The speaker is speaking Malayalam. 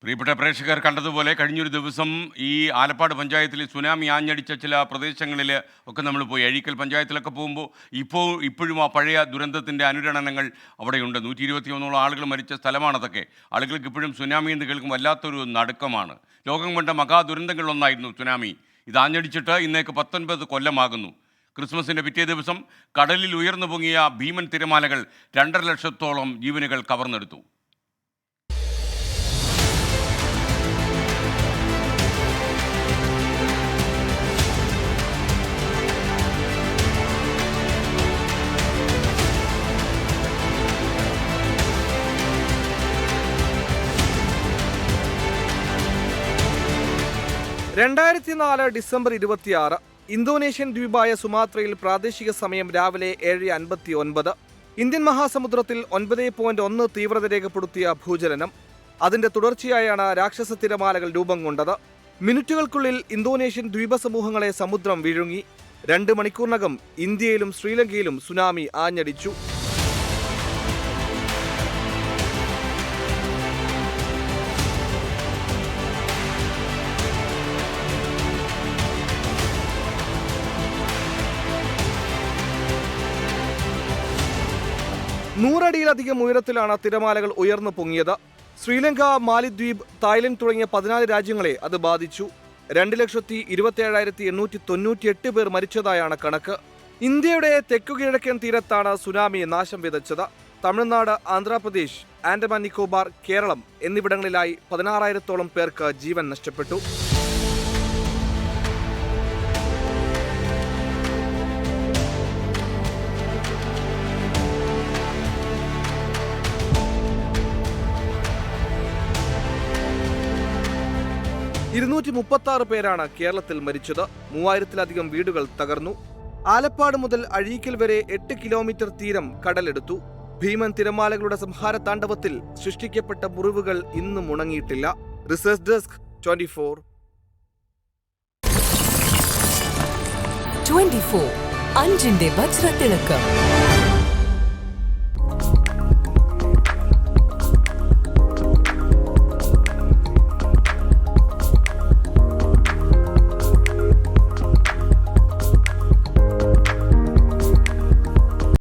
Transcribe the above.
പ്രിയപ്പെട്ട പ്രേക്ഷകർ കണ്ടതുപോലെ കഴിഞ്ഞൊരു ദിവസം ഈ ആലപ്പാട് പഞ്ചായത്തിൽ സുനാമി ആഞ്ഞടിച്ച ചില പ്രദേശങ്ങളിൽ ഒക്കെ നമ്മൾ പോയി. അഴീക്കൽ പഞ്ചായത്തിലൊക്കെ പോകുമ്പോൾ ഇപ്പോഴും ആ പഴയ ദുരന്തത്തിൻ്റെ അനുരണനങ്ങൾ അവിടെയുണ്ട്. 121 ആളുകൾ മരിച്ച സ്ഥലമാണതൊക്കെ. ആളുകൾക്ക് ഇപ്പോഴും സുനാമി എന്ന് കേൾക്കുമ്പോൾ വല്ലാത്തൊരു നടുക്കമാണ്. ലോകം കണ്ട മഹാദുരന്തങ്ങളിലൊന്നായിരുന്നു സുനാമി. ഇത് ആഞ്ഞടിച്ചിട്ട് ഇന്നേക്ക് 19 കൊല്ലമാകുന്നു. ക്രിസ്മസിൻ്റെ പിറ്റേ ദിവസം കടലിൽ ഉയർന്നു പൊങ്ങിയ ഭീമൻ തിരമാലകൾ 2.5 ലക്ഷത്തോളം ജീവനുകൾ കവർന്നെടുത്തു. ഡിസംബർ 26 ഇന്തോനേഷ്യൻ ദ്വീപായ സുമാത്രയിൽ പ്രാദേശിക സമയം രാവിലെ 7:59. ഇന്ത്യൻ മഹാസമുദ്രത്തിൽ 9.1 തീവ്രത രേഖപ്പെടുത്തിയ ഭൂചലനം. അതിന്റെ തുടർച്ചയായാണ് രാക്ഷസ തിരമാലകൾ രൂപം കൊണ്ടത്. മിനിറ്റുകൾക്കുള്ളിൽ ഇന്തോനേഷ്യൻ ദ്വീപസമൂഹങ്ങളെ സമുദ്രം വിഴുങ്ങി. 2 മണിക്കൂറിനകം ഇന്ത്യയിലും ശ്രീലങ്കയിലും സുനാമി ആഞ്ഞടിച്ചു. നൂറടിയിലധികം ഉയരത്തിലാണ് തിരമാലകൾ ഉയർന്നു പൊങ്ങിയത്. ശ്രീലങ്ക, മാലിദ്വീപ്, തായ്ലൻഡ് തുടങ്ങിയ 14 രാജ്യങ്ങളെ അത് ബാധിച്ചു. 2,27,898 പേർ മരിച്ചതായാണ് കണക്ക്. ഇന്ത്യയുടെ തെക്കുകിഴക്കൻ തീരത്താണ് സുനാമി നാശം വിതച്ചത്. തമിഴ്നാട്, ആന്ധ്രാപ്രദേശ്, ആൻഡമാൻ നിക്കോബാർ, കേരളം എന്നിവിടങ്ങളിലായി 16,000-ഓളം പേർക്ക് ജീവൻ നഷ്ടപ്പെട്ടു. പേരാണ് കേരളത്തിൽ മരിച്ചത്. 3000-ലധികം വീടുകൾ തകർന്നു. ആലപ്പാട് മുതൽ അഴീക്കൽ വരെ 8 കിലോമീറ്റർ തീരം കടലെടുത്തു. ഭീമൻ തിരമാലകളുടെ സംഹാര താണ്ഡവത്തിൽ സൃഷ്ടിക്കപ്പെട്ട മുറിവുകൾ ഇന്നും ഉണങ്ങിയിട്ടില്ല. Research desk 24. 24 അഞ്ചിന്റെ വജ്രത്തിളക്കം.